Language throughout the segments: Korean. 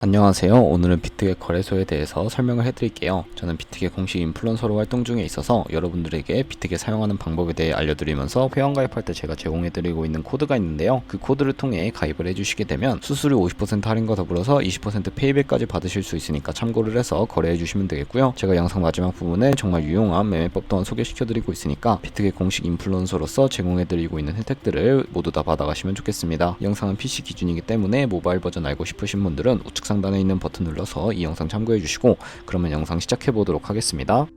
안녕하세요. 오늘은 비트겟 거래소에 대해서 설명을 해드릴게요. 저는 비트겟 공식 인플루언서로 활동 중에 있어서 여러분들에게 비트겟 사용하는 방법에 대해 알려드리면서 회원가입할 때 제가 제공해드리고 있는 코드가 있는데요. 그 코드를 통해 가입을 해주시게 되면 수수료 50% 할인과 더불어서 20% 페이백까지 받으실 수 있으니까 참고를 해서 거래해주시면 되겠고요. 제가 영상 마지막 부분에 정말 유용한 매매법 또한 소개시켜드리고 있으니까 비트겟 공식 인플루언서로서 제공해드리고 있는 혜택들을 모두 다 받아가시면 좋겠습니다. 이 영상은 PC 기준이기 때문에 모바일 버전 알고 싶으신 분들은 우측 상단에 있는 버튼 눌러서 이 영상 참고해 주시고 그러면 영상 시작해 보도록 하겠습니다.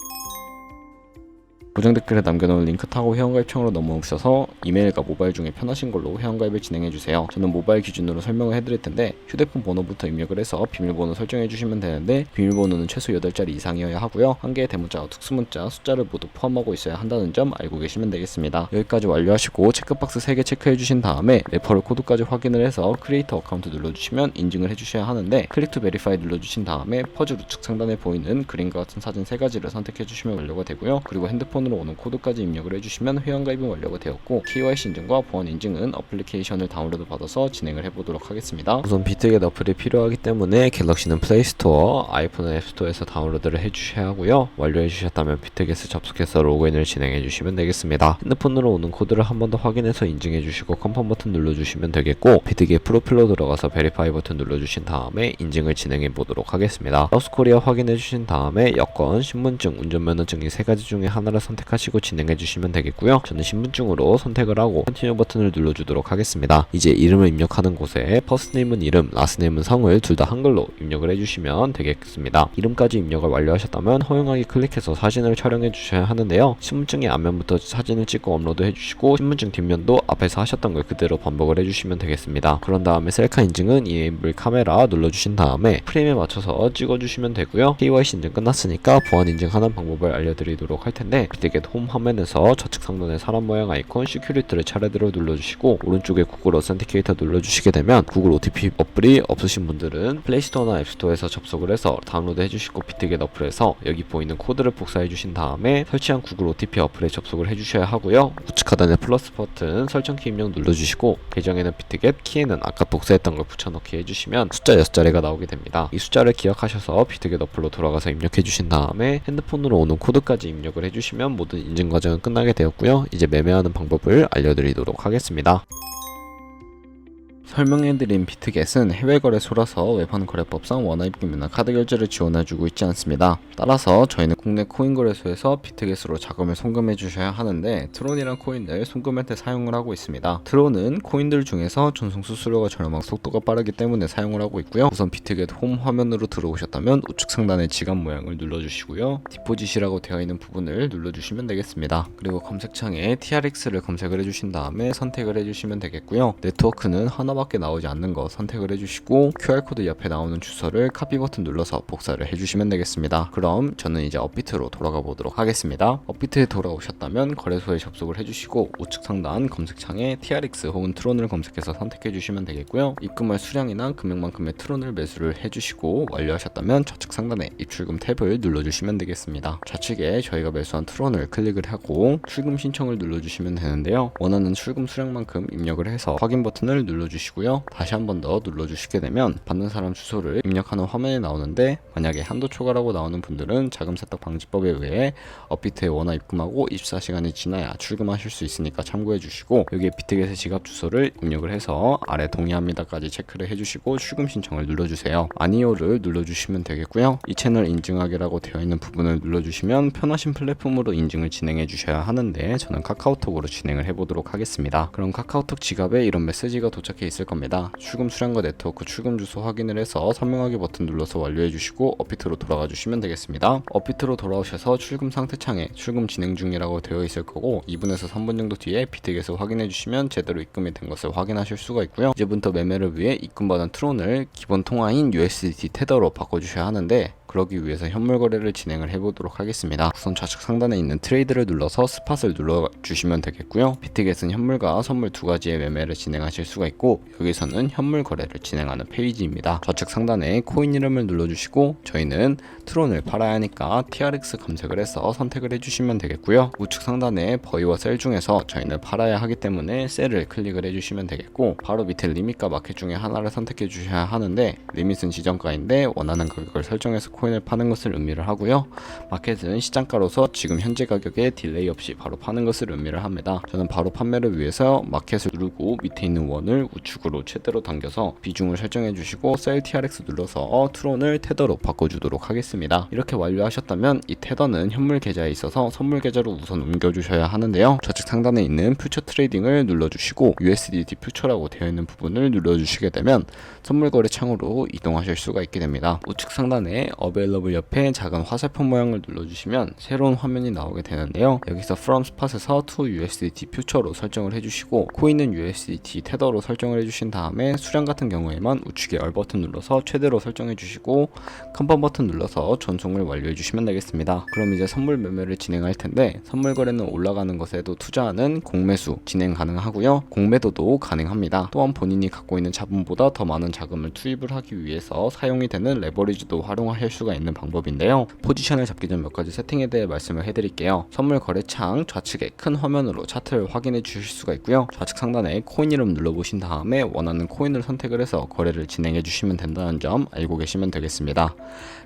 고정 댓글에 남겨놓은 링크 타고 회원가입창으로 넘어오셔서 이메일과 모바일 중에 편하신 걸로 회원가입을 진행해주세요. 저는 모바일 기준으로 설명을 해드릴 텐데 휴대폰 번호부터 입력을 해서 비밀번호 설정해주시면 되는데 비밀번호는 최소 8자리 이상이어야 하고요. 한 개의 대문자와 특수문자, 숫자를 모두 포함하고 있어야 한다는 점 알고 계시면 되겠습니다. 여기까지 완료하시고 체크박스 3개 체크해주신 다음에 레퍼럴 코드까지 확인을 해서 크리에이터 어카운트 눌러주시면 인증을 해주셔야 하는데 클릭 투 베리파이 눌러주신 다음에 퍼즐 우측 상단에 보이는 그림과 같은 사진 3가지를 선택해주시면 완료가 되고요. 그리고 핸드폰으로 오는 코드까지 입력을 해주시면 회원가입은 완료가 되었고 KYC 인증과 보안 인증은 어플리케이션을 다운로드 받아서 진행을 해보도록 하겠습니다. 우선 비트겟 어플이 필요하기 때문에 갤럭시는 플레이스토어, 아이폰은 앱스토어에서 다운로드를 해주셔야 하고요. 완료해주셨다면 비트겟에 접속해서 로그인을 진행해주시면 되겠습니다. 핸드폰으로 오는 코드를 한 번 더 확인해서 인증해주시고 컨펌 버튼 눌러주시면 되겠고 비트겟 프로필로 들어가서 베리파이 버튼 눌러주신 다음에 인증을 진행해보도록 하겠습니다. 사우스코리아 확인해주신 다음에 여권, 신분증, 운전면허증 이 3가지 중에 하나를 선택하시고 진행해주시면 되겠고요. 저는 신분증으로 선택을 하고 컨티뉴 버튼을 눌러주도록 하겠습니다. 이제 이름을 입력하는 곳에 퍼스트네임은 이름, 라스트네임은 성을 둘 다 한글로 입력을 해주시면 되겠습니다. 이름까지 입력을 완료하셨다면 허용하기 클릭해서 사진을 촬영해 주셔야 하는데요. 신분증의 앞면부터 사진을 찍고 업로드 해주시고 신분증 뒷면도 앞에서 하셨던 걸 그대로 반복을 해주시면 되겠습니다. 그런 다음에 셀카 인증은 이네이블 카메라 눌러주신 다음에 프레임에 맞춰서 찍어주시면 되고요. KYC 인증 끝났으니까 보안 인증하는 방법을 알려드리도록 할 텐데 비트겟 홈 화면에서 좌측 상단의 사람 모양 아이콘 시큐리티를 차례대로 눌러주시고 오른쪽에 구글 어센티케이터 눌러주시게 되면 구글 OTP 어플이 없으신 분들은 플레이스토어나 앱스토어에서 접속을 해서 다운로드 해주시고 비트겟 어플에서 여기 보이는 코드를 복사해 주신 다음에 설치한 구글 OTP 어플에 접속을 해주셔야 하고요. 우측 하단의 플러스 버튼 설정키 입력 눌러주시고 계정에는 비트겟, 키에는 아까 복사했던 걸 붙여넣기 해주시면 숫자 6자리가 나오게 됩니다. 이 숫자를 기억하셔서 비트겟 어플로 돌아가서 입력해 주신 다음에 핸드폰으로 오는 코드까지 입력을 해주시면 모든 인증 과정은 끝나게 되었고요. 이제 매매하는 방법을 알려드리도록 하겠습니다. 설명해드린 비트겟은 해외 거래소라서 외판 거래법상 원화 입금이나 카드 결제를 지원해주고 있지 않습니다. 따라서 저희는 국내 코인 거래소에서 비트겟으로 자금을 송금해 주셔야 하는데 트론이란 코인을 송금할 때 사용을 하고 있습니다. 트론은 코인들 중에서 전송 수수료가 저렴하고 속도가 빠르기 때문에 사용을 하고 있고요. 우선 비트겟 홈 화면으로 들어오셨다면 우측 상단의 지갑 모양을 눌러주시고요. 디포짓이라고 되어 있는 부분을 눌러주시면 되겠습니다. 그리고 검색창에 TRX를 검색을 해주신 다음에 선택을 해주시면 되겠고요. 네트워크는 하나밖에 나오지 않는 거 선택을 해주시고 QR코드 옆에 나오는 주소를 카피 버튼 눌러서 복사를 해주시면 되겠습니다. 그럼 저는 이제 업비트로 돌아가 보도록 하겠습니다. 업비트에 돌아오셨다면 거래소에 접속을 해주시고 우측 상단 검색창에 TRX 혹은 트론을 검색해서 선택해 주시면 되겠고요. 입금할 수량이나 금액만큼의 트론을 매수를 해주시고 완료하셨다면 좌측 상단에 입출금 탭을 눌러주시면 되겠습니다. 좌측에 저희가 매수한 트론을 클릭을 하고 출금 신청을 눌러주시면 되는데요. 원하는 출금 수량만큼 입력을 해서 확인 버튼을 눌러주시고요. 다시 한 번 더 눌러주시게 되면 받는 사람 주소를 입력하는 화면이 나오는데 만약에 한도 초과라고 나오는 분들은 자금 세탁 방지법에 의해 업비트에 원화 입금하고 24시간이 지나야 출금하실 수 있으니까 참고해 주시고 여기에 비트겟의 지갑 주소를 입력을 해서 아래 동의합니다까지 체크를 해주시고 출금 신청을 눌러주세요. 아니요를 눌러주시면 되겠고요. 이 채널 인증하기라고 되어 있는 부분을 눌러주시면 편하신 플랫폼으로 인증을 진행해 주셔야 하는데 저는 카카오톡으로 진행을 해보도록 하겠습니다. 그럼 카카오톡 지갑에 이런 메시지가 도착해 있을 겁니다. 출금 수량과 네트워크 출금 주소 확인을 해서 설명하기 버튼 눌러서 완료해 주시고 업비트로 돌아가 주시면 되겠습니다. 업비트로 돌아오셔서 출금 상태 창에 출금 진행 중이라고 되어 있을 거고 2분에서 3분 정도 뒤에 비트겟을 확인해 주시면 제대로 입금이 된 것을 확인하실 수가 있고요. 이제부터 매매를 위해 입금받은 트론을 기본 통화인 USDT 테더로 바꿔주셔야 하는데 그러기 위해서 현물 거래를 진행을 해보도록 하겠습니다. 우선 좌측 상단에 있는 트레이드를 눌러서 스팟을 눌러주시면 되겠고요. 비트겟은 현물과 선물 두 가지의 매매를 진행하실 수가 있고, 여기서는 현물 거래를 진행하는 페이지입니다. 좌측 상단에 코인 이름을 눌러주시고, 저희는 트론을 팔아야 하니까 TRX 검색을 해서 선택을 해주시면 되겠고요. 우측 상단에 버이와 셀 중에서 저희는 팔아야 하기 때문에 셀을 클릭을 해주시면 되겠고, 바로 밑에 리밋과 마켓 중에 하나를 선택해 주셔야 하는데, 리밋은 지정가인데 원하는 가격을 설정해서 코인을 파는 것을 의미를 하고요. 마켓은 시장가로서 지금 현재 가격에 딜레이 없이 바로 파는 것을 의미를 합니다. 저는 바로 판매를 위해서 마켓을 누르고 밑에 있는 원을 우측으로 최대로 당겨서 비중을 설정해 주시고, 셀 TRX 눌러서 트론을 테더로 바꿔주도록 하겠습니다. 이렇게 완료하셨다면 이 테더는 현물 계좌에 있어서 선물 계좌로 우선 옮겨주셔야 하는데요. 좌측 상단에 있는 퓨처 트레이딩을 눌러주시고 USDT 퓨처라고 되어 있는 부분을 눌러주시게 되면 선물 거래 창으로 이동하실 수가 있게 됩니다. 우측 상단에 Available 옆에 작은 화살표 모양을 눌러주시면 새로운 화면이 나오게 되는데요. 여기서 From Spot에서 To USDT 퓨처로 설정을 해주시고, 코인은 USDT 테더로 설정을 해주신 다음에 수량 같은 경우에만 우측에 R 버튼 눌러서 최대로 설정해 주시고, 컨펌 버튼 눌러서 전송을 완료해 주시면 되겠습니다. 그럼 이제 선물 매매를 진행할 텐데, 선물 거래는 올라가는 것에도 투자하는 공매수 진행 가능하고요. 공매도도 가능합니다. 또한 본인이 갖고 있는 자본보다 더 많은 자금을 투입을 하기 위해서 사용이 되는 레버리지도 활용하실 수가 있는 방법인데요. 포지션을 잡기 전 몇 가지 세팅에 대해 말씀을 해드릴게요. 선물 거래창 좌측에 큰 화면으로 차트를 확인해 주실 수가 있고요. 좌측 상단에 코인 이름 눌러보신 다음에 원하는 코인을 선택을 해서 거래를 진행해 주시면 된다는 점 알고 계시면 되겠습니다.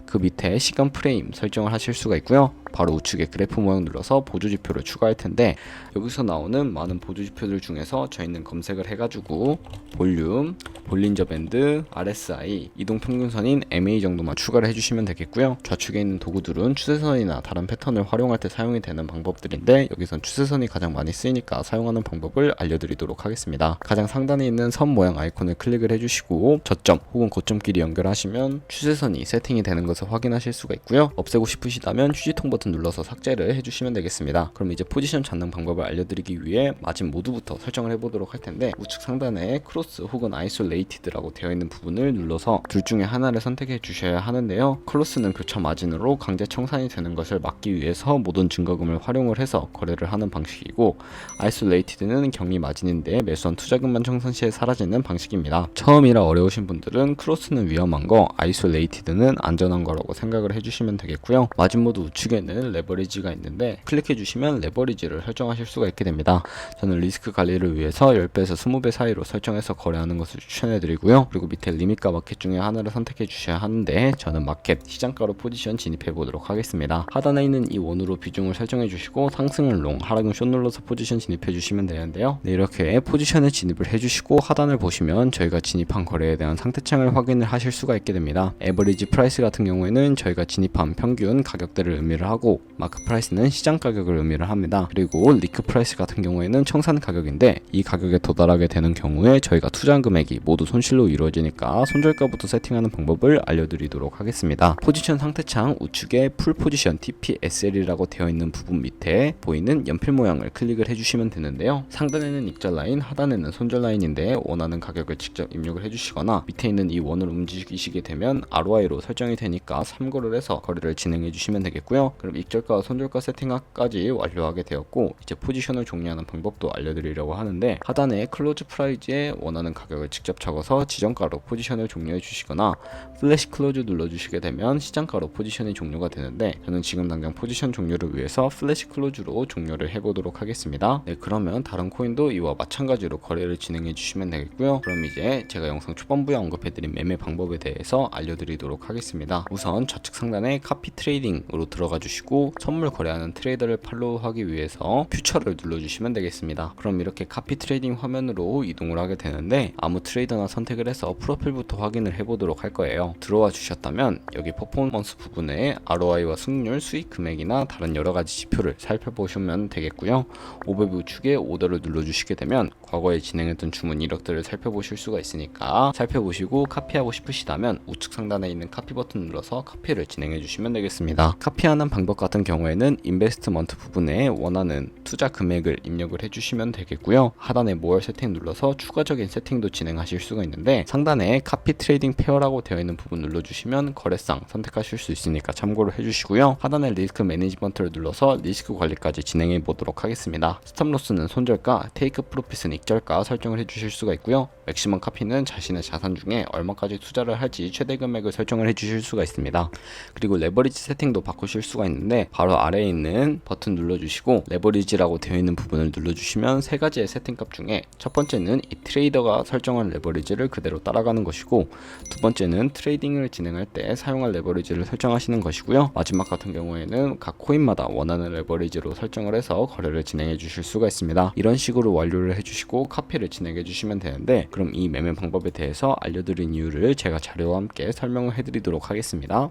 그 밑에 시간 프레임 설정을 하실 수가 있고요. 바로 우측에 그래프 모양 눌러서 보조지표를 추가할 텐데, 여기서 나오는 많은 보조지표들 중에서 저희는 검색을 해가지고 볼륨, 볼린저 밴드, RSI, 이동평균선인 MA 정도만 추가를 해주시면 되겠고요. 좌측에 있는 도구들은 추세선이나 다른 패턴을 활용할 때 사용이 되는 방법들인데, 여기선 추세선이 가장 많이 쓰이니까 사용하는 방법을 알려드리도록 하겠습니다. 가장 상단에 있는 선 모양 아이콘을 클릭을 해주시고 저점 혹은 고점끼리 연결하시면 추세선이 세팅이 되는 것을 확인하실 수가 있고요. 없애고 싶으시다면 휴지통 버튼 눌러서 삭제를 해주시면 되겠습니다. 그럼 이제 포지션 잡는 방법을 알려드리기 위해 마진 모드부터 설정을 해보도록 할 텐데, 우측 상단에 크로스 혹은 아이솔레이티드라고 되어 있는 부분을 눌러서 둘 중에 하나를 선택해 주셔야 하는데요. 크로스는 교차 마진으로 강제 청산이 되는 것을 막기 위해서 모든 증거금을 활용을 해서 거래를 하는 방식이고, 아이솔레이티드는 격리 마진인데 매수한 투자금만 청산 시에 사라지는 방식입니다. 처음이라 어려우신 분들은 크로스는 위험한 거, 아이솔레이티드는 안전한 거라고 생각을 해주시면 되겠고요. 마진 모드 우측에는 레버리지가 있는데 클릭해 주시면 레버리지를 설정하실 수가 있게 됩니다. 저는 리스크 관리를 위해서 10배에서 20배 사이로 설정해서 거래하는 것을 추천해 드리고요. 그리고 밑에 리밋과 마켓 중에 하나를 선택해 주셔야 하는데, 저는 마켓 시장가로 포지션 진입해 보도록 하겠습니다. 하단에 있는 이 원으로 비중을 설정해 주시고 상승은 롱, 하락은 숏 눌러서 포지션 진입해 주시면 되는데요. 네, 이렇게 포지션에 진입을 해 주시고 하단을 보시면 저희가 진입한 거래에 대한 상태창을 확인을 하실 수가 있게 됩니다. 에버리지 프라이스 같은 경우에는 저희가 진입한 평균 가격대를 의미를 하고, 마크 프라이스는 시장 가격을 의미를 합니다. 그리고 리크 프라이스 같은 경우에는 청산 가격인데, 이 가격에 도달하게 되는 경우에 저희가 투자한 금액이 모두 손실로 이루어지니까 손절가부터 세팅하는 방법을 알려드리도록 하겠습니다. 포지션 상태창 우측에 풀 포지션 TPSL이라고 되어 있는 부분 밑에 보이는 연필 모양을 클릭을 해주시면 되는데요. 상단에는 익절 라인, 하단에는 손절 라인인데 원하는 가격을 직접 입력을 해주시거나, 밑에 있는 이 원을 움직이시게 되면 ROI로 설정이 되니까 참고를 해서 거래를 진행해 주시면 되겠고요. 그럼 익절가, 손절가 세팅까지 완료하게 되었고, 이제 포지션을 종료하는 방법도 알려드리려고 하는데, 하단에 클로즈 프라이즈에 원하는 가격을 직접 적어서 지정가로 포지션을 종료해 주시거나, 플래시 클로즈 눌러주시게 되면 시장가로 포지션이 종료가 되는데, 저는 지금 당장 포지션 종료를 위해서 플래시 클로즈로 종료를 해보도록 하겠습니다. 네, 그러면 다른 코인도 이와 마찬가지로 거래를 진행해 주시면 되겠고요. 그럼 이제 제가 영상 초반부에 언급해드린 매매 방법에 대해서 알려드리도록 하겠습니다. 우선 좌측 상단에 카피 트레이딩으로 들어가 주시고 선물 거래하는 트레이더를 팔로우하기 위해서 퓨처를 눌러주시면 되겠습니다. 그럼 이렇게 카피 트레이딩 화면으로 이동을 하게 되는데, 아무 트레이더나 선택을 해서 프로필부터 확인을 해보도록 할 거예요. 들어와 주셨다면 여기 퍼포먼스 부분에 ROI와 승률, 수익 금액이나 다른 여러가지 지표를 살펴보시면 되겠고요. 오버뷰 우측에 오더를 눌러주시게 되면 과거에 진행했던 주문 이력들을 살펴보실 수가 있으니까 살펴보시고, 카피하고 싶으시다면 우측 상단에 있는 카피 버튼 눌러서 카피를 진행해 주시면 되겠습니다. 카피하는 방법 방법 같은 경우에는 인베스트먼트 부분에 원하는 투자 금액을 입력을 해주시면 되겠고요. 하단에 모어 세팅 눌러서 추가적인 세팅도 진행하실 수가 있는데 상단에 카피 트레이딩 페어라고 되어 있는 부분 눌러주시면 거래상 선택하실 수 있으니까 참고를 해주시고요. 하단에 리스크 매니지먼트를 눌러서 리스크 관리까지 진행해 보도록 하겠습니다. 스탑로스는 손절가, 테이크 프로핏은 익절가 설정을 해주실 수가 있고요. 맥시멈 카피는 자신의 자산 중에 얼마까지 투자를 할지 최대 금액을 설정을 해주실 수가 있습니다. 그리고 레버리지 세팅도 바꾸실 수가 있는데 바로 아래에 있는 버튼 눌러주시고 레버리지라고 되어 있는 부분을 눌러주시면 세 가지의 세팅값 중에 첫 번째는 이 트레이더가 설정한 레버리지를 그대로 따라가는 것이고, 두 번째는 트레이딩을 진행할 때 사용할 레버리지를 설정하시는 것이고요. 마지막 같은 경우에는 각 코인마다 원하는 레버리지로 설정을 해서 거래를 진행해 주실 수가 있습니다. 이런 식으로 완료를 해주시고 카피를 진행해 주시면 되는데, 그럼 이 매매 방법에 대해서 알려드린 이유를 제가 자료와 함께 설명을 해드리도록 하겠습니다.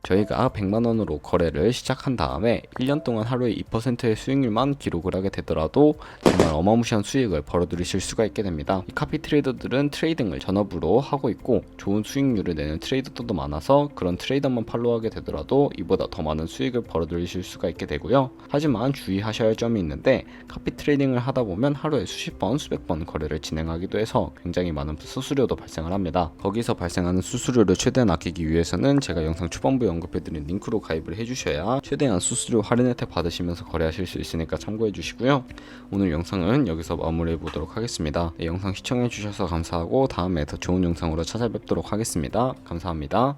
저희가 100만원으로 거래를 시작한 다음에 1년 동안 하루에 2%의 수익률만 기록을 하게 되더라도 정말 어마무시한 수익을 벌어들이실 수가 있게 됩니다. 이 카피 트레이더들은 트레이딩을 전업으로 하고 있고 좋은 수익률을 내는 트레이더들도 많아서 그런 트레이더만 팔로우하게 되더라도 이보다 더 많은 수익을 벌어들이실 수가 있게 되고요. 하지만 주의하셔야 할 점이 있는데, 카피 트레이딩을 하다 보면 하루에 수십 번, 수백 번 거래를 진행하기도 해서 굉장히 많은 수수료도 발생을 합니다. 거기서 발생하는 수수료를 최대한 아끼기 위해서는 제가 영상 초반부에 언급해드린 링크로 가입을 해주셔야 최대한 수수료 할인 혜택 받으시면서 거래하실 수 있으니까 참고해 주시고요. 오늘 영상은 여기서 마무리해 보도록 하겠습니다. 네, 영상 시청해 주셔서 감사하고 다음에 더 좋은 영상으로 찾아뵙도록 하겠습니다. 감사합니다.